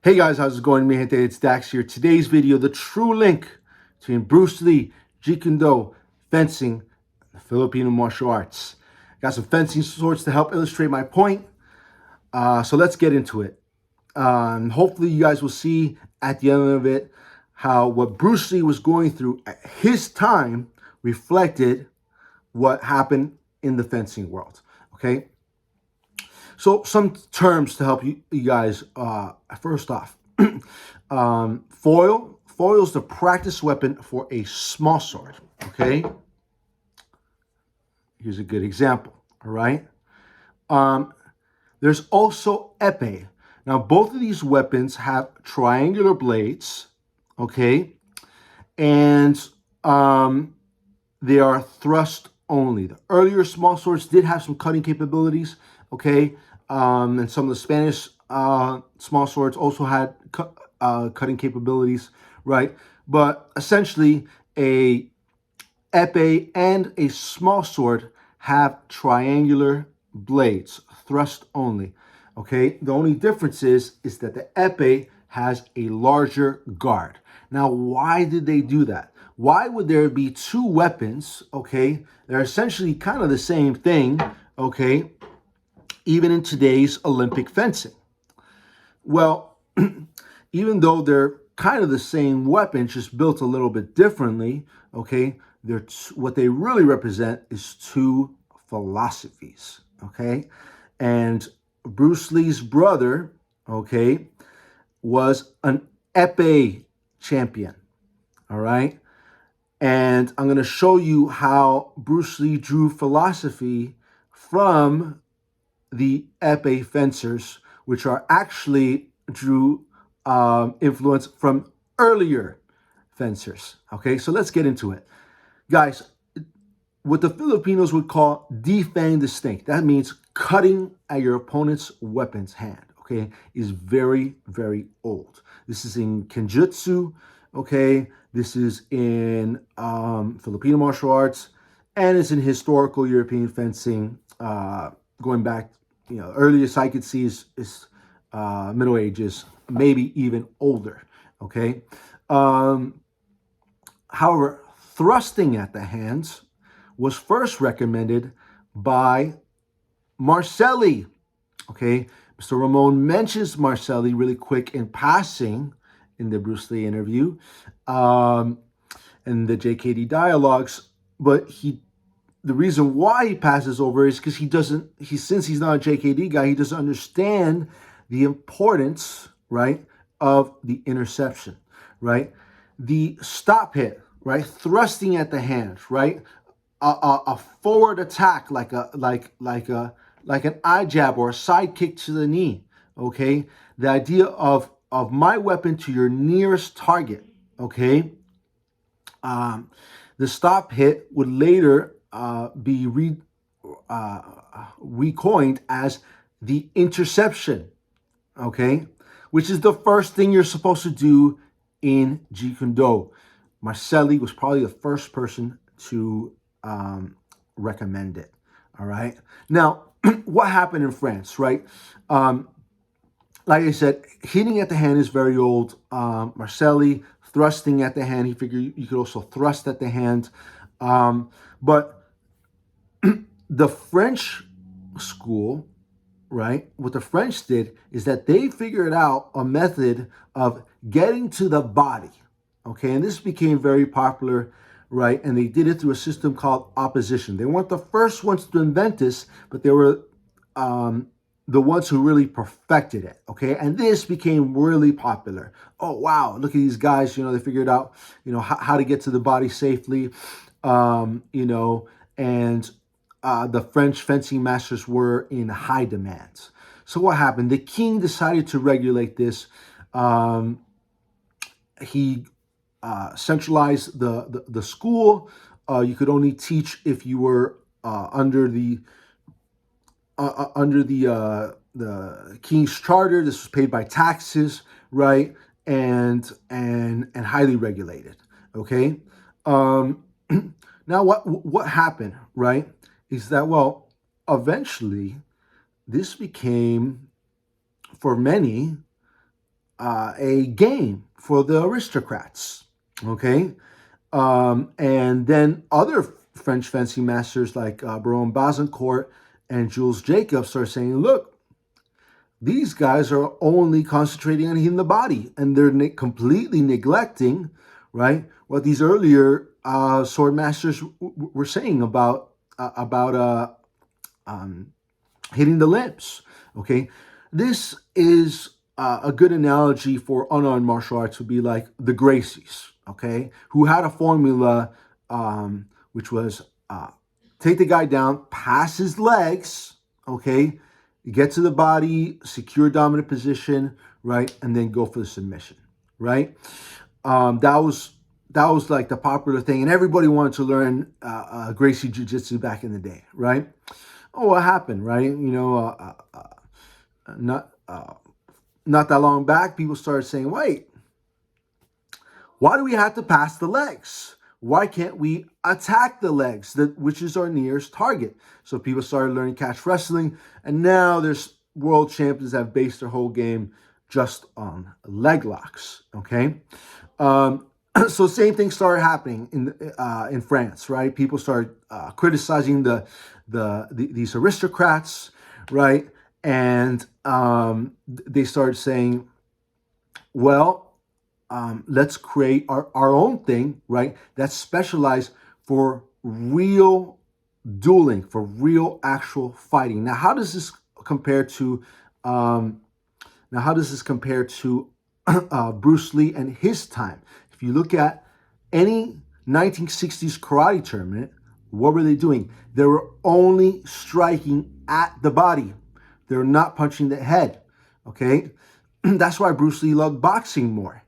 Hey guys, how's it going? Mi gente, it's Dax here. Today's video, the true link between Bruce Lee, Jeet Kune Do, fencing, and the Filipino martial arts. Got some fencing swords to help illustrate my point. So let's get into it. Hopefully you guys will see at the end of it how what Bruce Lee was going through at his time reflected what happened in the fencing world. Okay? So some terms to help you guys. First off, foil. Foil is the practice weapon for a small sword. Okay. Here's a good example. All right. There's also epee. Now both of these weapons have triangular blades. Okay, and they are thrust only. The earlier small swords did have some cutting capabilities. Okay. And some of the Spanish small swords also had cutting capabilities, right? But essentially, a epee and a small sword have triangular blades, thrust only. Okay, the only difference is that the epee has a larger guard. Now, why did they do that? Why would there be two weapons? Okay, they're essentially kind of the same thing. Okay, even in today's Olympic fencing. Well, even though they're kind of the same weapons, just built a little bit differently, okay, what they really represent is two philosophies, okay? And Bruce Lee's brother, okay, was an epee champion, all right? And I'm going to show you how Bruce Lee drew philosophy from the epee fencers, which are actually drew influence from earlier fencers. Okay, so let's get into it. Guys, what the Filipinos would call defang distinct, that means cutting at your opponent's weapon's hand, okay, is very, very old. This is in Kenjutsu, okay, this is in Filipino martial arts, and it's in historical European fencing, going back, earliest I could see is Middle Ages, maybe even older, okay? However, thrusting at the hands was first recommended by Marcelli, okay? Mr. Ramon mentions Marcelli really quick in passing in the Bruce Lee interview and the JKD dialogues, but the reason why he passes over is because since he's not a JKD guy, he doesn't understand the importance, right, of the interception, right? The stop hit, right? Thrusting at the hand, right? A forward attack like an eye jab or a side kick to the knee, okay? The idea of my weapon to your nearest target, okay? The stop hit would later be recoined as the interception, okay? Which is the first thing you're supposed to do in Jeet Kune Do. Marcelli was probably the first person to recommend it, all right? Now, what happened in France, right? Like I said, hitting at the hand is very old. Marcelli, thrusting at the hand, he figured you could also thrust at the hand. But the French school, right, what the French did is that they figured out a method of getting to the body, okay? And this became very popular, right? And they did it through a system called opposition. They weren't the first ones to invent this, but they were the ones who really perfected it, okay? And this became really popular. Oh, wow, look at these guys, they figured out, how to get to the body safely, and the French fencing masters were in high demand. So what happened? The king decided to regulate this. He centralized the school. You could only teach if you were under the king's charter. This was paid by taxes, right? And highly regulated. Okay. Now what happened, right? Is that, well, eventually this became, for many, a game for the aristocrats. Okay, and then other French fencing masters like Baron Bazincourt and Jules Jacobs start saying, look, these guys are only concentrating on hitting the body, and they're completely neglecting, right, what these earlier sword masters were saying about hitting the limbs. Okay, this is a good analogy for unarmed martial arts would be like the Gracies, okay, who had a formula which was take the guy down, pass his legs, okay, get to the body, secure dominant position, right, and then go for the submission, right? That was like the popular thing, and everybody wanted to learn Gracie Jiu-Jitsu back in the day, right? Oh, what happened, right? Not not that long back, people started saying, wait, why do we have to pass the legs? Why can't we attack the legs, which is our nearest target? So people started learning catch wrestling, and now there's world champions that have based their whole game just on leg locks, okay? So same thing started happening in France, right? People started criticizing these aristocrats, right? And they started saying, well, let's create our own thing, right? That's specialized for real dueling, for real actual fighting. Now, how does this compare to Bruce Lee and his time? If you look at any 1960s karate tournament, what were they doing? They were only striking at the body. They're not punching the head, okay? That's why Bruce Lee loved boxing more,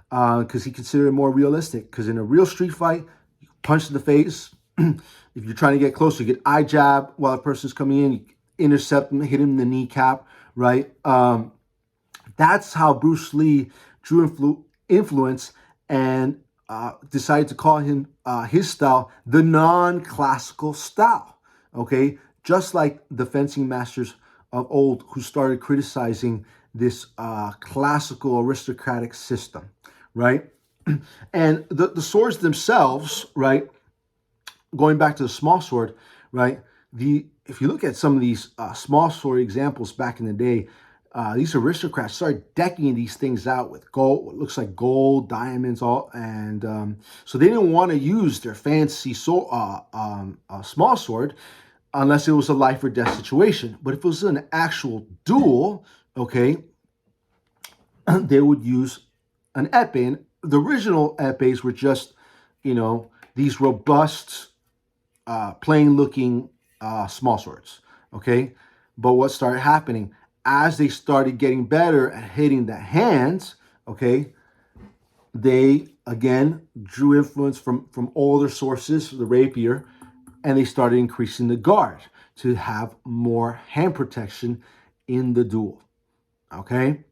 because he considered it more realistic. Because in a real street fight, you punch in the face. If you're trying to get closer, you get eye jab while a person's coming in, you intercept them, hit him in the kneecap, right? That's how Bruce Lee drew influence and decided to call his style the non-classical style, okay? Just like the fencing masters of old who started criticizing this classical aristocratic system, right? And the swords themselves, right, going back to the small sword, right, if you look at some of these small sword examples back in the day, these aristocrats started decking these things out with gold, what looks like gold, diamonds, and so they didn't want to use their fancy small sword unless it was a life or death situation. But if it was an actual duel, okay, they would use an epee. And the original epees were just, these robust, plain-looking small swords, okay? But what started happening, as they started getting better at hitting the hands, okay, they, again, drew influence from older sources, the rapier, and they started increasing the guard to have more hand protection in the duel, okay?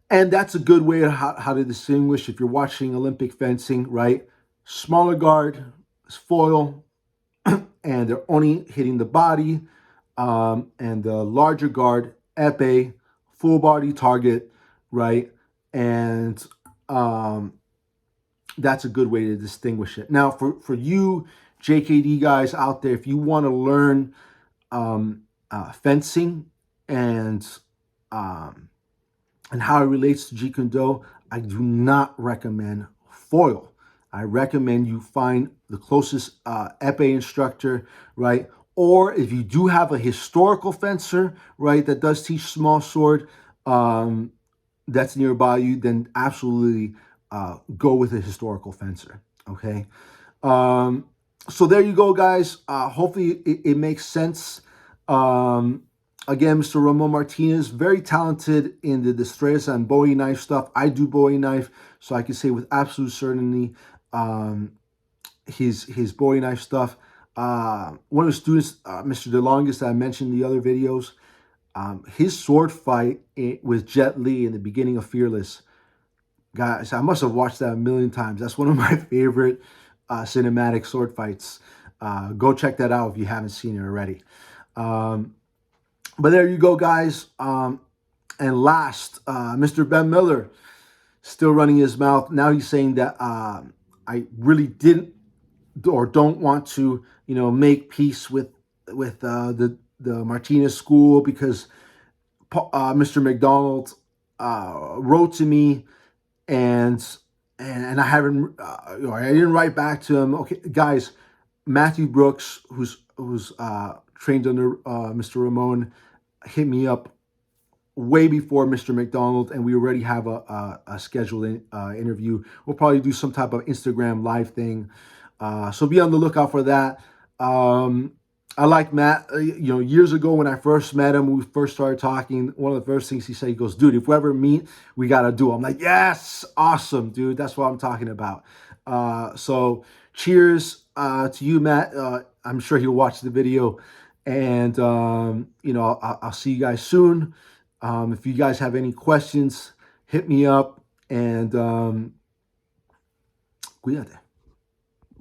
And that's a good way of how to distinguish if you're watching Olympic fencing, right? Smaller guard is foil, and they're only hitting the body, and the larger guard, epee, full body target, right? And that's a good way to distinguish it. Now, for you JKD guys out there, if you want to learn fencing and how it relates to Jeet Kune Do, I do not recommend foil. I recommend you find the closest epee instructor, right? Or if you do have a historical fencer, right, that does teach small sword, that's nearby you, then absolutely go with a historical fencer, okay? So there you go, guys. Hopefully it makes sense. Again, Mr. Ramon Martinez, very talented in the destreza and Bowie knife stuff. I do Bowie knife, so I can say with absolute certainty his Bowie knife stuff. One of the students, Mr. DeLongis, that I mentioned in the other videos, his sword fight with Jet Li in the beginning of Fearless, guys, I must have watched that a million times. That's one of my favorite cinematic sword fights. Go check that out if you haven't seen it already. But there you go, guys. And last, Mr. Ben Miller, still running his mouth. Now he's saying that I really didn't or don't want to, make peace with the Martinez school because Mr. McDonald wrote to me and I haven't, I didn't write back to him. Okay, guys, Matthew Brooks, who's trained under Mr. Ramon, hit me up way before Mr. McDonald, and we already have a scheduled interview. We'll probably do some type of Instagram live thing, so be on the lookout for that. I like Matt. Years ago when I first met him, when we first started talking, one of the first things he said, he goes, "Dude, if we ever meet, we gotta do it." I'm like, "Yes, awesome, dude. That's what I'm talking about." So, cheers to you, Matt. I'm sure he'll watch the video, and I'll see you guys soon. If you guys have any questions, hit me up, and cuídate.